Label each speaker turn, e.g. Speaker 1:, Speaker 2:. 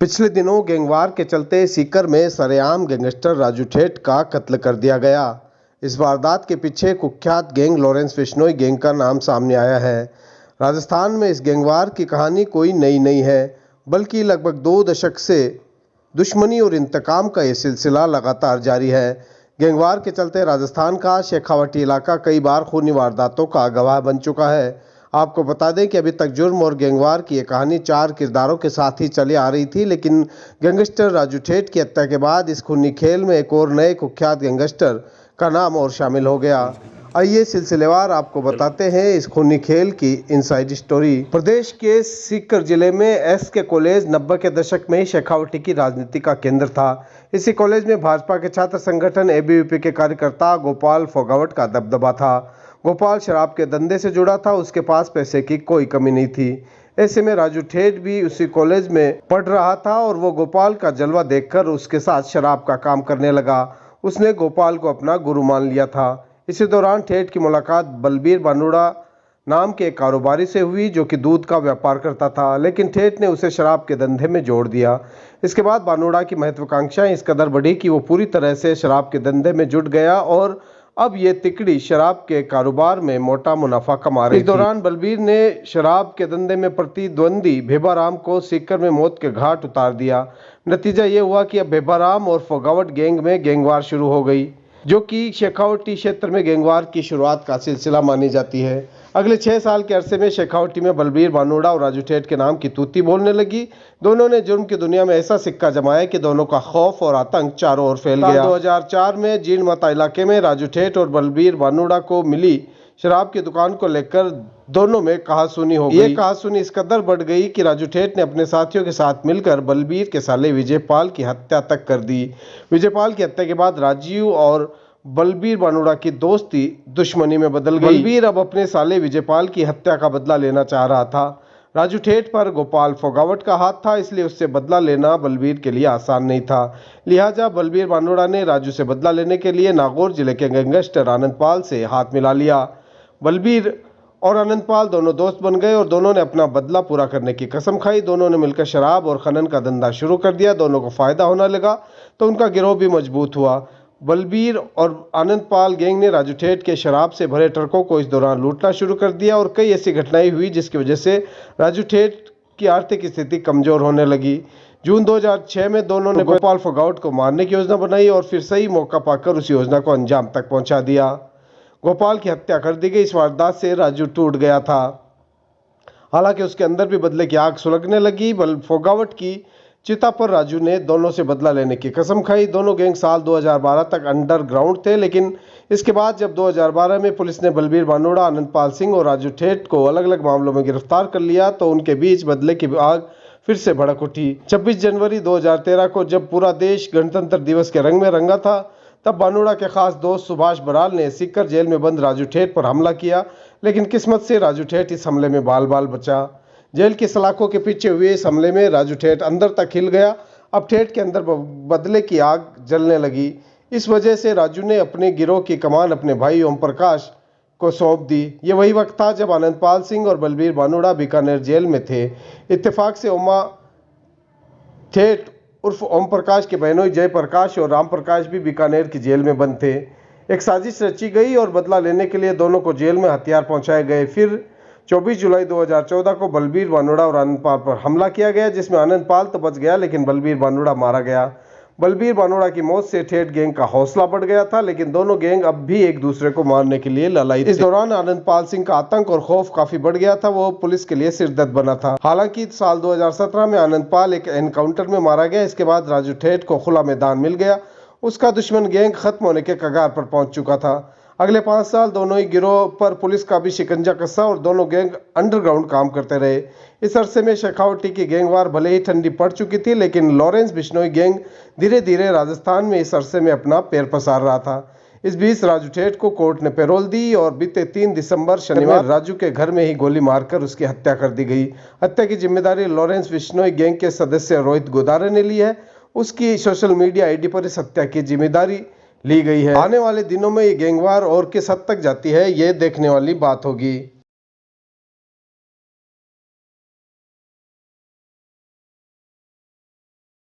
Speaker 1: पिछले दिनों गैंगवार के चलते सीकर में सरेआम गैंगस्टर राजू ठेठ का कत्ल कर दिया गया। इस वारदात के पीछे कुख्यात गैंग लॉरेंस बिश्नोई गैंग का नाम सामने आया है। राजस्थान में इस गैंगवार की कहानी कोई नई नहीं है, बल्कि लगभग 2 दशक से दुश्मनी और इंतकाम का ये सिलसिला लगातार जारी है। गैंगवार के चलते राजस्थान का शेखावटी इलाका कई बार खूनी वारदातों का गवाह बन चुका है। आपको बता दें कि अभी तक जुर्म और गैंगवार की ये कहानी 4 किरदारों के साथ ही चली आ रही थी, लेकिन गैंगस्टर राजू ठेठ की हत्या के बाद इस खूनी खेल में एक और नए कुख्यात गैंगस्टर का नाम और शामिल हो गया। आइए सिलसिलेवार आपको बताते हैं इस खूनी खेल की इनसाइड स्टोरी। प्रदेश के सीकर जिले में एसके कॉलेज 90 के दशक में ही शेखावटी की राजनीति का केंद्र था। इसी कॉलेज में भाजपा के छात्र संगठन एबीवीपी के कार्यकर्ता गोपाल फोगावट का दबदबा था। गोपाल शराब के धंधे से जुड़ा था, उसके पास पैसे की कोई कमी नहीं थी। ऐसे में राजू ठेठ भी उसी कॉलेज में पढ़ रहा था और वो गोपाल का जलवा देखकर उसके साथ शराब का काम करने लगा। उसने गोपाल को अपना गुरु मान लिया था। इसी दौरान ठेठ की मुलाकात बलबीर बानुड़ा नाम के एक कारोबारी से हुई, जो कि दूध का व्यापार करता था, लेकिन ठेठ ने उसे शराब के धंधे में जोड़ दिया। इसके बाद बानुड़ा की महत्वाकांक्षाएं इस कदर बढ़ी कि वो पूरी तरह से शराब के धंधे में जुट गया और अब ये तिकड़ी शराब के कारोबार में मोटा मुनाफा कमा रही थी। इस दौरान बलबीर ने शराब के धंधे में प्रतिद्वंदी भेबाराम को सीकर में मौत के घाट उतार दिया। नतीजा ये हुआ कि अब भेबाराम और फोगावट गैंग में गैंगवार शुरू हो गई, जो कि शेखावटी क्षेत्र में गैंगवार की शुरुआत का सिलसिला मानी जाती है। अगले 6 साल के अरसे में शेखावटी में बलबीर बानुड़ा और राजू ठेठ के नाम की तूती बोलने लगी। दोनों ने जुर्म की दुनिया में ऐसा सिक्का जमाया कि दोनों का खौफ और आतंक चारों ओर फैल गया। 2004 में जीणमाता इलाके में राजू ठेठ और बलबीर बानुड़ा को मिली शराब की दुकान को लेकर दोनों में कहासुनी हो गई। ये कहासुनी इस कदर बढ़ गई कि राजू ठेठ ने अपने साथियों के साथ मिलकर बलबीर के साले विजयपाल की हत्या तक कर दी। विजयपाल की हत्या के बाद राजीव और बलबीर बानुड़ा की दोस्ती दुश्मनी में बदल गई। बलबीर अब अपने साले विजयपाल की हत्या का बदला लेना चाह रहा था। राजू ठेठ पर गोपाल फोगावट का हाथ था, इसलिए उससे बदला लेना बलबीर के लिए आसान नहीं था। लिहाजा बलबीर बानुड़ा ने राजू से बदला लेने के लिए नागौर जिले के गैंगस्टर आनंदपाल से हाथ मिला लिया। बलबीर और आनंदपाल दोनों दोस्त बन गए और दोनों ने अपना बदला पूरा करने की कसम खाई। दोनों ने मिलकर शराब और खनन का धंधा शुरू कर दिया। दोनों को फायदा होने लगा तो उनका गिरोह भी मजबूत हुआ। बलबीर और आनंदपाल गैंग ने राजू ठेठ के शराब से भरे ट्रकों को इस दौरान लूटना शुरू कर दिया और कई ऐसी घटनाएं हुई जिसकी वजह से राजू ठेठ की आर्थिक स्थिति कमजोर होने लगी। जून 2006 में दोनों ने गोपाल फोगावट को मारने की योजना बनाई और फिर सही मौका पाकर उस योजना को अंजाम तक पहुंचा दिया। गोपाल की हत्या कर दी गई। इस वारदात से राजू टूट गया था। हालांकि उसके अंदर भी बदले की आग सुलगने लगी। फोगावट की चिता पर राजू ने दोनों से बदला लेने की कसम खाई। दोनों गैंग साल 2012 तक अंडरग्राउंड थे, लेकिन इसके बाद जब 2012 में पुलिस ने बलबीर बानुड़ा, आनंदपाल सिंह और राजू ठेठ को अलग अलग मामलों में गिरफ्तार कर लिया तो उनके बीच बदले की आग फिर से भड़क उठी। 26 जनवरी 2013 को जब पूरा देश गणतंत्र दिवस के रंग में रंगा था, तब बानुड़ा के खास दोस्त सुभाष बराल ने सीकर जेल में बंद राजू ठेठ पर हमला किया, लेकिन किस्मत से राजू ठेठ इस हमले में बाल बाल बचा। जेल की सलाखों के पीछे हुए इस हमले में राजू ठेठ अंदर तक हिल गया। अब ठेठ के अंदर बदले की आग जलने लगी। इस वजह से राजू ने अपने गिरोह की कमान अपने भाई ओम प्रकाश को सौंप दी। ये वही वक्त था जब आनंदपाल सिंह और बलबीर बानुड़ा बीकानेर जेल में थे। इत्तेफाक से ओमा ठेठ उर्फ ओम प्रकाश के बहनोई जय प्रकाश और राम प्रकाश भी बीकानेर की जेल में बंद थे। एक साजिश रची गई और बदला लेने के लिए दोनों को जेल में हथियार पहुंचाए गए। फिर 24 जुलाई 2014 को बलबीर बानुड़ा और आनंदपाल पर हमला किया गया, जिसमें आनंदपाल तो बच गया लेकिन बलबीर बानुड़ा मारा गया। बलबीर बानुड़ा की मौत से ठेठ गैंग का हौसला बढ़ गया था, लेकिन दोनों गैंग अब भी एक दूसरे को मारने के लिए लड़ाई थी। इस दौरान आनंदपाल सिंह का आतंक और खौफ काफी बढ़ गया था। वो पुलिस के लिए सिरदर्द बना था। हालांकि साल 2017 में आनंदपाल एक एनकाउंटर में मारा गया। इसके बाद राजू ठेठ को खुला मैदान मिल गया। उसका दुश्मन गैंग खत्म होने के कगार पर पहुंच चुका था। अगले 5 साल दोनों ही गिरोह पर पुलिस का भी शिकंजा कसा और दोनों गैंग अंडरग्राउंड काम करते रहे। इस अरसे में शेखावटी की गैंगवार भले ही ठंडी पड़ चुकी थी, लेकिन लॉरेंस बिश्नोई गैंग धीरे धीरे राजस्थान में इस अरसे में अपना पैर पसार रहा था। इस बीच राजू ठेठ को कोर्ट ने पैरोल दी और बीते 3 दिसंबर शनिवार राजू के घर में ही गोली मारकर उसकी हत्या कर दी गई। हत्या की जिम्मेदारी लॉरेंस बिश्नोई गैंग के सदस्य रोहित गोदारे ने ली है। उसकी सोशल मीडिया आईडी पर इस हत्या की जिम्मेदारी ली गई है। आने वाले दिनों में ये गैंगवार और किस हद तक जाती है, ये देखने वाली बात होगी।